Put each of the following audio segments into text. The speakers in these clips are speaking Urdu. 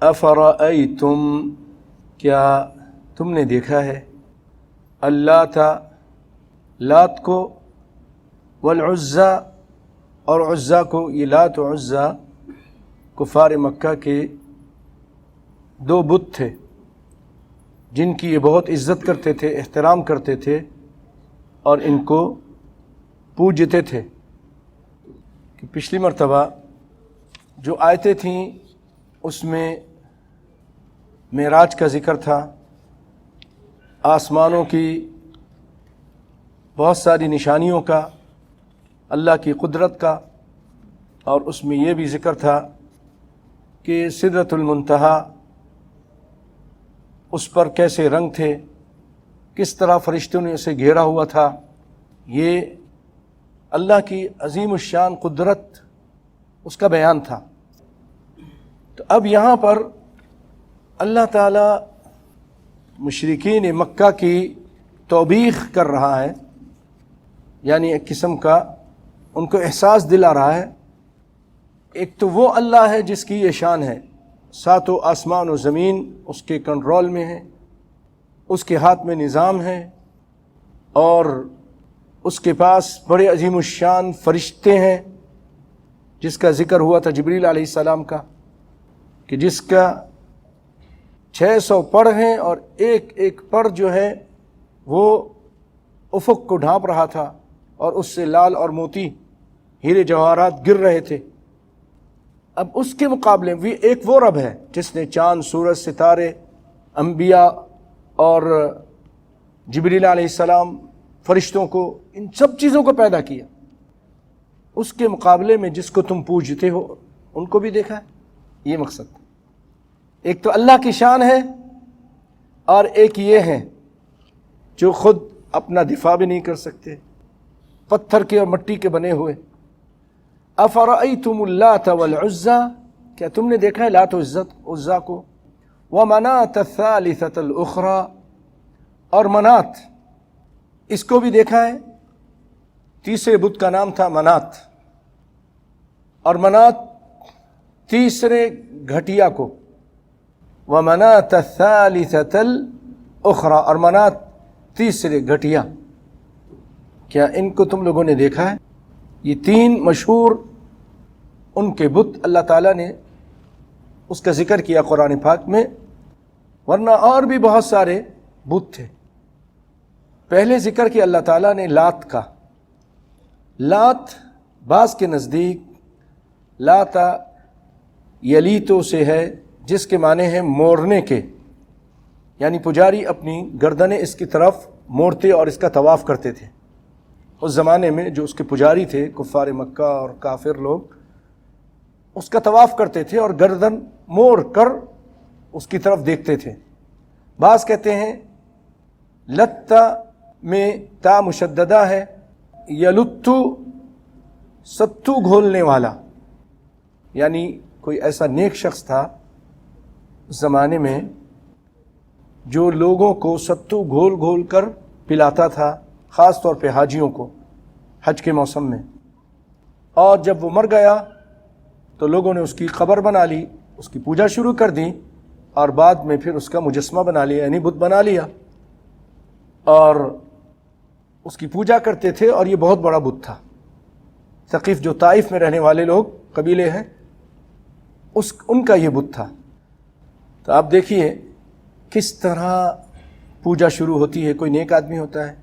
افرأیتم، کیا تم نے دیکھا ہے، اللات، لات کو، والعزی، اور عزا کو. یہ لات و عزا کفار مکہ کے دو بت تھے جن کی یہ بہت عزت کرتے تھے، احترام کرتے تھے اور ان کو پوجتے تھے. کہ پچھلی مرتبہ جو آیتیں تھیں اس میں معراج کا ذکر تھا، آسمانوں کی بہت ساری نشانیوں کا، اللہ کی قدرت کا، اور اس میں یہ بھی ذکر تھا کہ سدرۃ المنتہا اس پر کیسے رنگ تھے، کس طرح فرشتوں نے اسے گھیرا ہوا تھا. یہ اللہ کی عظیم الشان قدرت اس کا بیان تھا. تو اب یہاں پر اللہ تعالیٰ مشرکین مکہ کی توبیخ کر رہا ہے، یعنی ایک قسم کا ان کو احساس دلا رہا ہے. ایک تو وہ اللہ ہے جس کی یہ شان ہے، ساتوں آسمان و زمین اس کے کنٹرول میں ہے، اس کے ہاتھ میں نظام ہے، اور اس کے پاس بڑے عظیم الشان فرشتے ہیں، جس کا ذکر ہوا تھا جبریل علیہ السلام کا، کہ جس کا 600 پر ہیں اور ایک ایک پر جو ہے وہ افق کو ڈھانپ رہا تھا، اور اس سے لال اور موتی ہیرے جواہرات گر رہے تھے. اب اس کے مقابلے میں ایک وہ رب ہے جس نے چاند، سورج، ستارے، انبیاء اور جبریل علیہ السلام، فرشتوں کو، ان سب چیزوں کو پیدا کیا. اس کے مقابلے میں جس کو تم پوجتے ہو ان کو بھی دیکھا ہے. یہ مقصد، ایک تو اللہ کی شان ہے اور ایک یہ ہے جو خود اپنا دفاع بھی نہیں کر سکتے، پتھر کے اور مٹی کے بنے ہوئے. افرأیتم اللات والعزی، کیا تم نے دیکھا ہے لات و عزا کو، ومناة الثالثة الاخرى، اور منات اس کو بھی دیکھا ہے. تیسرے بت کا نام تھا منات، اور منات تیسرے گھٹیا کو، ومناة الثالثة الاخرى، اور منات تیسرے گھٹیا. کیا ان کو تم لوگوں نے دیکھا ہے؟ یہ تین مشہور ان کے بت اللہ تعالیٰ نے اس کا ذکر کیا قرآن پاک میں، ورنہ اور بھی بہت سارے بت تھے. پہلے ذکر کیا اللہ تعالیٰ نے لات کا. لات بعض کے نزدیک لاتا یلیتو سے ہے، جس کے معنی ہیں موڑنے کے، یعنی پجاری اپنی گردنیں اس کی طرف موڑتے اور اس کا طواف کرتے تھے. اس زمانے میں جو اس کے پجاری تھے کفار مکہ اور کافر لوگ اس کا طواف کرتے تھے اور گردن موڑ کر اس کی طرف دیکھتے تھے. بعض کہتے ہیں لتا میں تا مشددہ ہے، یلتو ستو گھولنے والا، یعنی کوئی ایسا نیک شخص تھا اس زمانے میں جو لوگوں کو ستو گھول گھول کر پلاتا تھا، خاص طور پہ حاجیوں کو حج کے موسم میں. اور جب وہ مر گیا تو لوگوں نے اس کی قبر بنا لی، اس کی پوجا شروع کر دی، اور بعد میں پھر اس کا مجسمہ بنا لیا، یعنی بت بنا لیا، اور اس کی پوجا کرتے تھے. اور یہ بہت بڑا بت تھا. ثقیف جو طائف میں رہنے والے لوگ قبیلے ہیں ان کا یہ بت تھا. تو آپ دیکھیے کس طرح پوجا شروع ہوتی ہے. کوئی نیک آدمی ہوتا ہے،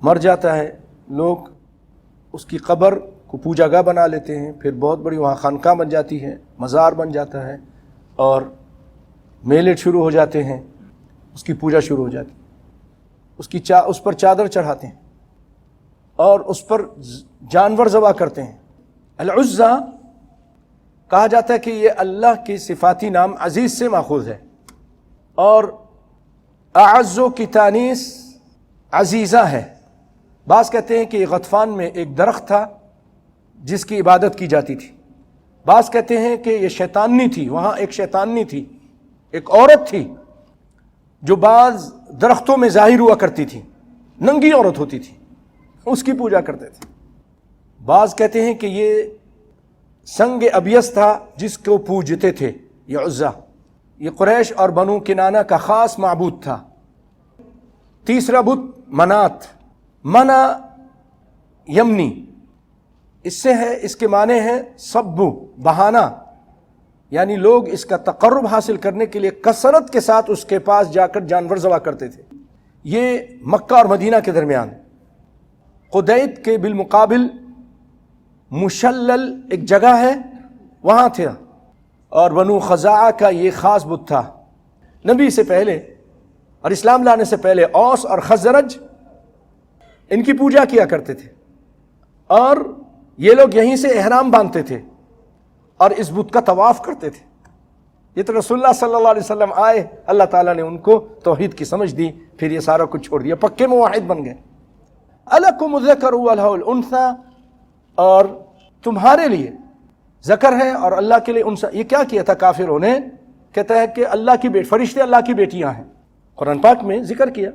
مر جاتا ہے، لوگ اس کی قبر کو پوجا گاہ بنا لیتے ہیں، پھر بہت بڑی وہاں خانقاہ بن جاتی ہے، مزار بن جاتا ہے، اور میلے شروع ہو جاتے ہیں، اس کی پوجا شروع ہو جاتی ہے. اس پر چادر چڑھاتے ہیں اور اس پر جانور ذبح کرتے ہیں. العزا کہا جاتا ہے کہ یہ اللہ کی صفاتی نام عزیز سے ماخوذ ہے، اور اعزو کی تانیث عزیزہ ہے. بعض کہتے ہیں کہ یہ غطفان میں ایک درخت تھا جس کی عبادت کی جاتی تھی. بعض کہتے ہیں کہ یہ شیطاننی تھی، وہاں ایک شیطاننی تھی، ایک عورت تھی جو بعض درختوں میں ظاہر ہوا کرتی تھی، ننگی عورت ہوتی تھی، اس کی پوجا کرتے تھے. بعض کہتے ہیں کہ یہ سنگ ابیض تھا جس کو پوجتے تھے، یہ عزا. یہ قریش اور بنو کنانہ کا خاص معبود تھا۔ تیسرا بت منات، منا یمنی، اس سے ہے، اس کے معنی ہے سبو، بہانہ، یعنی لوگ اس کا تقرب حاصل کرنے کے لیے کثرت کے ساتھ اس کے پاس جا کر جانور ذبح کرتے تھے۔ یہ مکہ اور مدینہ کے درمیان، قدید کے بالمقابل مشلل ایک جگہ ہے، وہاں تھا۔ اور بنو خزاعہ کا یہ خاص بت تھا۔ نبی سے پہلے اور اسلام لانے سے پہلے اوس اور خزرج ان کی پوجا کیا کرتے تھے، اور یہ لوگ یہیں سے احرام باندھتے تھے اور اس بت کا طواف کرتے تھے۔ یہ تو رسول اللہ صلی اللہ علیہ وسلم آئے، اللہ تعالیٰ نے ان کو توحید کی سمجھ دی، پھر یہ سارا کچھ چھوڑ دیا، پکے موحد بن گئے۔ الکم الذکر وَلَهُ الْأُنثىٰ، اور تمہارے لیے ذکر ہے اور اللہ کے لیے انثیٰ۔ یہ کیا کیا تھا کافروں نے؟ کہتا ہے کہ اللہ کی فرشتے اللہ کی بیٹیاں ہیں۔ قرآن پاک میں ذکر کیا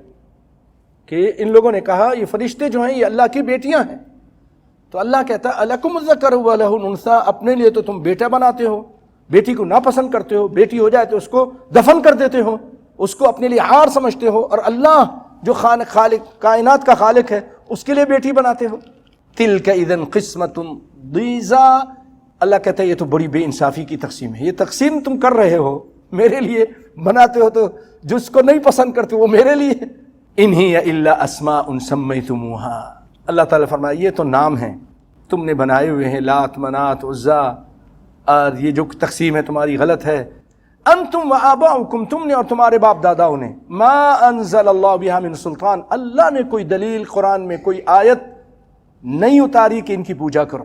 کہ ان لوگوں نے کہا یہ فرشتے جو ہیں یہ اللہ کی بیٹیاں ہیں، تو اللہ کہتا ہے الکم الذکر وَلَهُ الْأُنثىٰ، اپنے لیے تو تم بیٹا بناتے ہو، بیٹی کو ناپسند کرتے ہو، بیٹی ہو جائے تو اس کو دفن کر دیتے ہو، اس کو اپنے لیے عار سمجھتے ہو، اور اللہ جو خالق کائنات کا خالق ہے اس کے لیے بیٹی بناتے ہو۔ تلک اذن قسمۃ ضیزیٰ، اللہ کہتا ہے یہ تو بڑی بے انصافی کی تقسیم ہے، یہ تقسیم تم کر رہے ہو، میرے لیے بناتے ہو تو جس کو نہیں پسند کرتے وہ میرے لیے۔ ان ہی الا اسماء سمیتموہا، اللہ تعالیٰ فرمایا یہ تو نام ہیں تم نے بنائے ہوئے ہیں، لات، منات، عزا، اور یہ جو تقسیم ہے تمہاری غلط ہے۔ انتم وآباؤکم، تم نے اور تمہارے باپ داداؤں نے، ما انزل اللہ بہا من سلطان، اللہ نے کوئی دلیل قرآن میں کوئی آیت نہیں اتاری کہ ان کی پوجا کرو،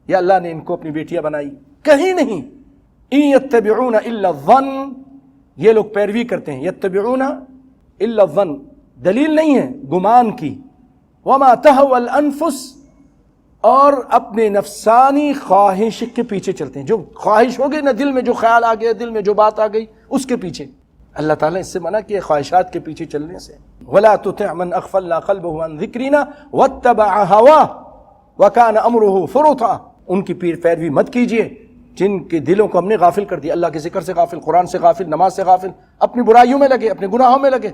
یا اللہ نے ان کو اپنی بیٹیاں بنائی، کہیں نہیں۔ ان یتبعون الا الظن، یہ لوگ پیروی کرتے ہیں، یتبعون الا الظن، دلیل نہیں ہے، گمان کی، وما تہوی الانفس، اور اپنے نفسانی خواہش کے پیچھے چلتے ہیں، جو خواہش ہو گئی نا، دل میں جو خیال آ گیا، دل میں جو بات آ گئی اس کے پیچھے۔ اللہ تعالیٰ اس سے منع کیا خواہشات کے پیچھے چلنے سے۔ وَلَا تُطِعْ مَنْ أَغْفَلْنَا قَلْبَهُ عَنْ ذِكْرِنَا وَاتَّبَعَ هَوَاهُ وَكَانَ أَمْرُهُ فُرُطًا، ان کی پیروی مت کیجیے جن کے دلوں کو ہم نے غافل کر دیا، اللہ کے ذکر سے غافل، قرآن سے غافل، نماز سے غافل، اپنی برائیوں میں لگے، اپنے گناہوں میں لگے۔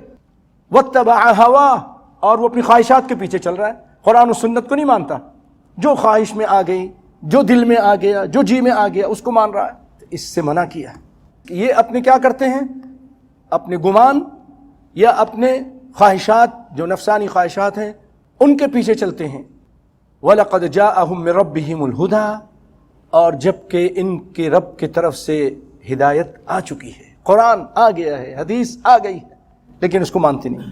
وَاتَّبَعَ هَوَاهُ، اور وہ اپنی خواہشات کے پیچھے چل رہا ہے، قرآن و سنت کو نہیں مانتا، جو خواہش میں آ گئی، جو دل میں آ گیا، جو جی میں آ گیا اس کو مان رہا ہے۔ اس سے منع کیا کہ یہ اپنے کیا کرتے ہیں، اپنے گمان یا اپنے خواہشات جو نفسانی خواہشات ہیں ان کے پیچھے چلتے ہیں۔ وَلَقَدْ جَاءَهُم مِّن رَّبِّهِمُ الْهُدَىٰ، اور جب کہ ان کے رب کی طرف سے ہدایت آ چکی ہے، قرآن آ گیا ہے، حدیث آ گئی ہے، لیکن اس کو مانتے نہیں۔